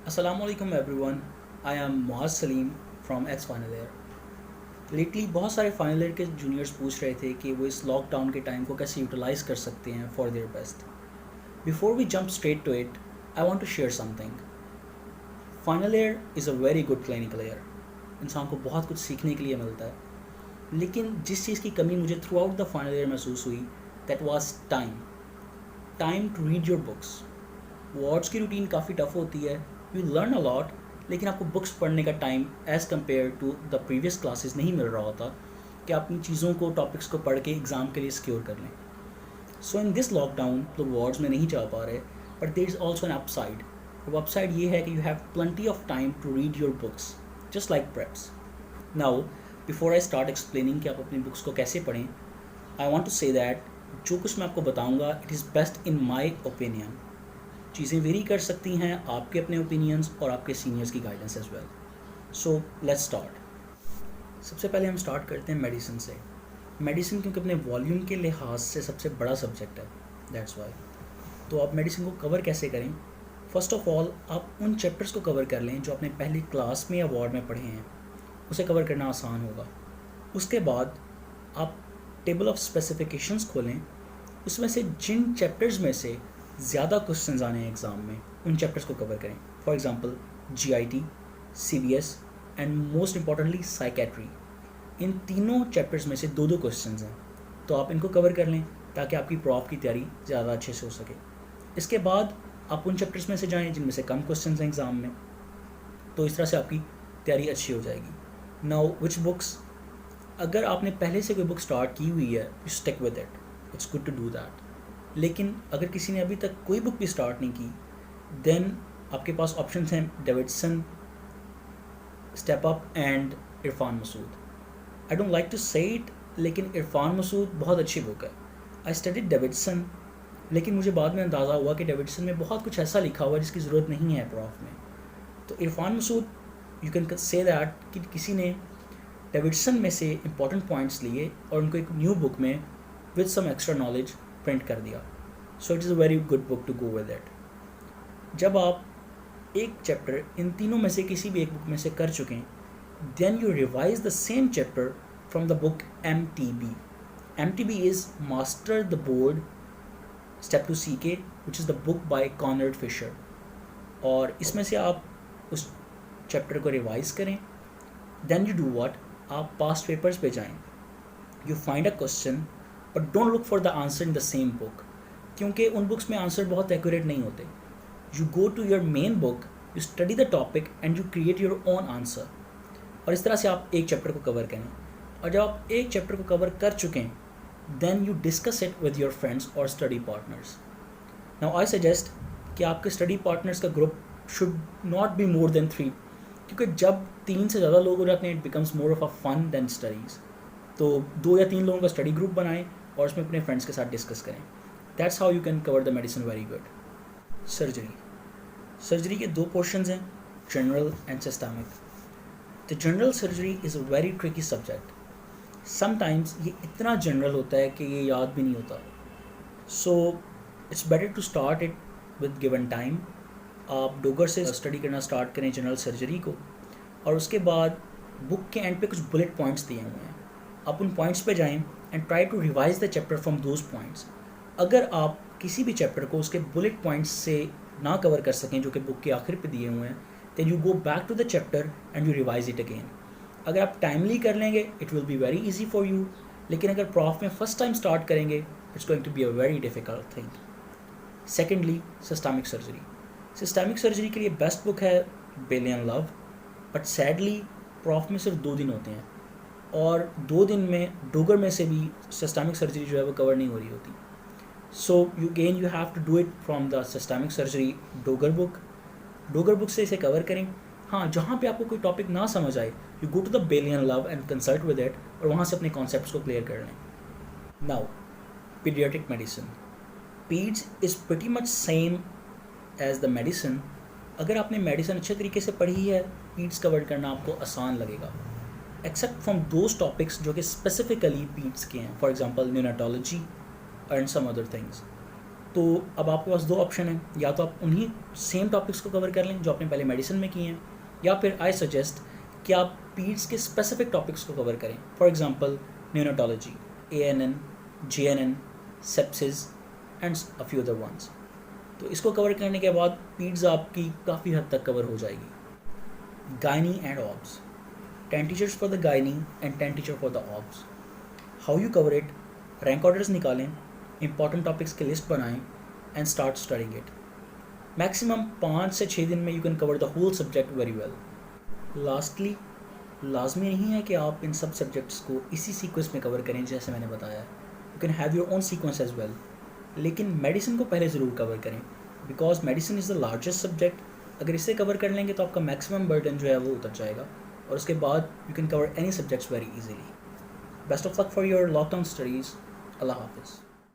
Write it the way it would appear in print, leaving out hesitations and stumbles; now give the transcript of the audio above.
Assalamu alaikum everyone. I am Muaz Salim from X Final Year. Lately बहुत सारे final year के juniors पूछ रहे थे कि वो इस लॉकडाउन के टाइम को कैसे यूटिलाइज कर सकते हैं for their best. Before we jump straight to it, I want to share something. Final year is a very good clinical year. इंसान को बहुत कुछ सीखने के लिए मिलता है, लेकिन जिस चीज़ की कमी मुझे through out the final year महसूस हुई, that was time to read your books. Wards की रूटीन काफ़ी टफ होती है, यू लर्न अ लॉट, लेकिन आपको बुक्स पढ़ने का time as compared to the previous classes नहीं मिल रहा होता कि आप अपनी चीज़ों को, टॉपिक्स को पढ़ के एग्ज़ाम के लिए सिक्योर कर लें. सो इन दिस लॉकडाउन लोग वार्ड्स में नहीं जा पा रहे, but there is also an upside. वो अपसाइड ये है कि you have plenty of time to read your books, just like preps. Now before I start explaining कि आप अपनी बुक्स को कैसे पढ़ें, I want to say that जो कुछ मैं आपको बताऊँगा it is best in my opinion. चीज़ें वेरी कर सकती हैं, आपके अपने ओपिनियंस और आपके सीनियर्स की guidance as well. So let's start. सबसे पहले हम स्टार्ट करते हैं मेडिसिन से. मेडिसिन क्योंकि अपने वॉल्यूम के लिहाज से सबसे बड़ा सब्जेक्ट है, दैट्स वाई. तो आप मेडिसिन को कवर कैसे करें? फर्स्ट ऑफ ऑल आप उन चैप्टर्स को कवर कर लें जो आपने पहली क्लास में या वार्ड में पढ़े हैं, उसे कवर करना आसान होगा. उसके बाद आप टेबल ऑफ स्पेसिफिकेशंस खोलें, उसमें से जिन चैप्टर्स में से ज़्यादा क्वेश्चंस आने हैं एग्ज़ाम में, उन चैप्टर्स को कवर करें. For example GIT, CVS and most importantly psychiatry. इन तीनों चैप्टर्स में से दो दो क्वेश्चंस हैं, तो आप इनको कवर कर लें ताकि आपकी प्रॉफ की तैयारी ज़्यादा अच्छे से हो सके. इसके बाद आप उन चैप्टर्स में से जाएँ जिनमें से कम क्वेश्चंस हैं एग्ज़ाम में, तो इस तरह से आपकी तैयारी अच्छी हो जाएगी. नाउ विच बुक्स, अगर आपने पहले से कोई बुक स्टार्ट की हुई है, you stick with it, it's good to do that. लेकिन अगर किसी ने अभी तक कोई बुक भी स्टार्ट नहीं की, देन आपके पास ऑप्शंस हैं Davidson, Step Up and Irfan Masood. I don't like to say it, लेकिन इरफान मसूद बहुत अच्छी बुक है. आई स्टडीड डेविडसन, लेकिन मुझे बाद में अंदाज़ा हुआ कि डेविडसन में बहुत कुछ ऐसा लिखा हुआ है जिसकी ज़रूरत नहीं है प्रॉफ में. तो Irfan Masood, you can say that कि किसी ने डेविडसन में से इंपॉर्टेंट पॉइंट्स लिए और उनको एक न्यू बुक में with some extra knowledge print कर दिया. So it is a very good book to go with it. जब आप एक चैप्टर इन तीनों में से किसी भी एक बुक में से कर चुकें, then you revise the same chapter from the book MTB. MTB is master the board step to CK, which is the book by Conrad Fischer. और इसमें से आप उस चैप्टर को रिवाइज करें. देन यू डू व्हाट, आप past papers पे जाएं, you find a question, but don't look for the answer in the same book, क्योंकि उन बुक्स में आंसर बहुत एक्यूरेट नहीं होते. You go to your main book, you study the topic and you create your own answer. और इस तरह से आप एक चैप्टर को कवर करें. और जब आप एक चैप्टर को कवर कर चुके हैं, then you discuss it with your friends और study partners. Now I suggest कि आपके स्टडी पार्टनर्स का group should not be more than 3, क्योंकि जब 3 से ज़्यादा लोग हो जाते हैं, it becomes more of a fun than studies. तो 2 या 3 लोगों का स्टडी ग्रुप बनाएं और उसमें अपने फ्रेंड्स के साथ डिस्कस करें. That's how you can cover the medicine very good. Surgery के 2 पोर्शंस हैं, general and systemic. The general surgery is a very tricky subject. Sometimes ये इतना जनरल होता है कि ये याद भी नहीं होता. So it's better to start it with given time. आप डोगर से स्टडी करना स्टार्ट करें जनरल सर्जरी को, और उसके बाद बुक के एंड पे कुछ बुलेट पॉइंट्स दिए हुए हैं, आप उन पॉइंट्स पे जाएं and try to revise the chapter from those points. अगर आप किसी भी चैप्टर को उसके बुलेट पॉइंट्स से ना कवर कर सकें जो कि बुक के आखिर पे दिए हुए हैं, then you go back to the chapter and you revise it again. अगर आप टाइमली कर लेंगे, it will be very easy for you. लेकिन अगर प्रॉफ में फर्स्ट टाइम स्टार्ट करेंगे, it's going to be a very difficult thing. Secondly, systemic surgery. Systemic surgery के लिए बेस्ट बुक है Bailey and Love, but sadly prof में सिर्फ 2 दिन होते हैं, और 2 दिन में डोगर में से भी सिस्टमिक सर्जरी जो है वो कवर नहीं हो रही होती. So you have to do it from the systemic surgery Dogar book. Dogar book से इसे कवर करें. हाँ, जहाँ पे आपको कोई टॉपिक ना समझ आए, you go to the Bailey and Love and consult with it, और वहाँ से अपने कॉन्सेप्ट्स को क्लियर कर लें. Now paediatric medicine. Peds is pretty much same as the medicine. अगर आपने मेडिसिन अच्छे तरीके से पढ़ी है, पीड्स कवर करना आपको आसान लगेगा, एक्सेप्ट फ्रॉम दोज टॉपिक्स जो कि स्पेसिफिकली पीड्स के हैं. For example neonatology and some other things. تو اب آپ کے پاس 2 آپشن ہیں، یا تو آپ انہی سیم ٹاپکس کو کور کر لیں جو آپ نے پہلے میڈیسن میں کی ہیں، یا پھر آئی سجیسٹ کہ آپ پیڈس کے اسپیسیفک ٹاپکس کو کور کریں. For example neonatology, ANN، GNN، sepsis and a few other ones. تو اس کو کور کرنے کے بعد پیڈز آپ کی کافی حد تک کور ہو جائے گی. گائنی and obs, 10 teachers for the gynae and 10 teacher for the obs. How you cover it? Rank orders نکالیں، امپورٹنٹ ٹاپکس کی لسٹ بنائیں and start studying it. Maximum 5 سے 6 دن میں you can cover the whole subject very well. Lastly, لازمی نہیں ہے کہ آپ ان سب سبجیکٹس کو اسی سیکوینس میں کور کریں جیسے میں نے بتایا ہے. You can have your own sequence as well. لیکن میڈیسن کو پہلے ضرور کور کریں because medicine is the largest subject. اگر اسے کور کر لیں گے تو آپ کا میکسیمم برڈن جو ہے وہ اتر جائے گا، اور اس کے بعد you can cover any subjects very easily. Best of luck for your lockdown studies. اللہ حافظ.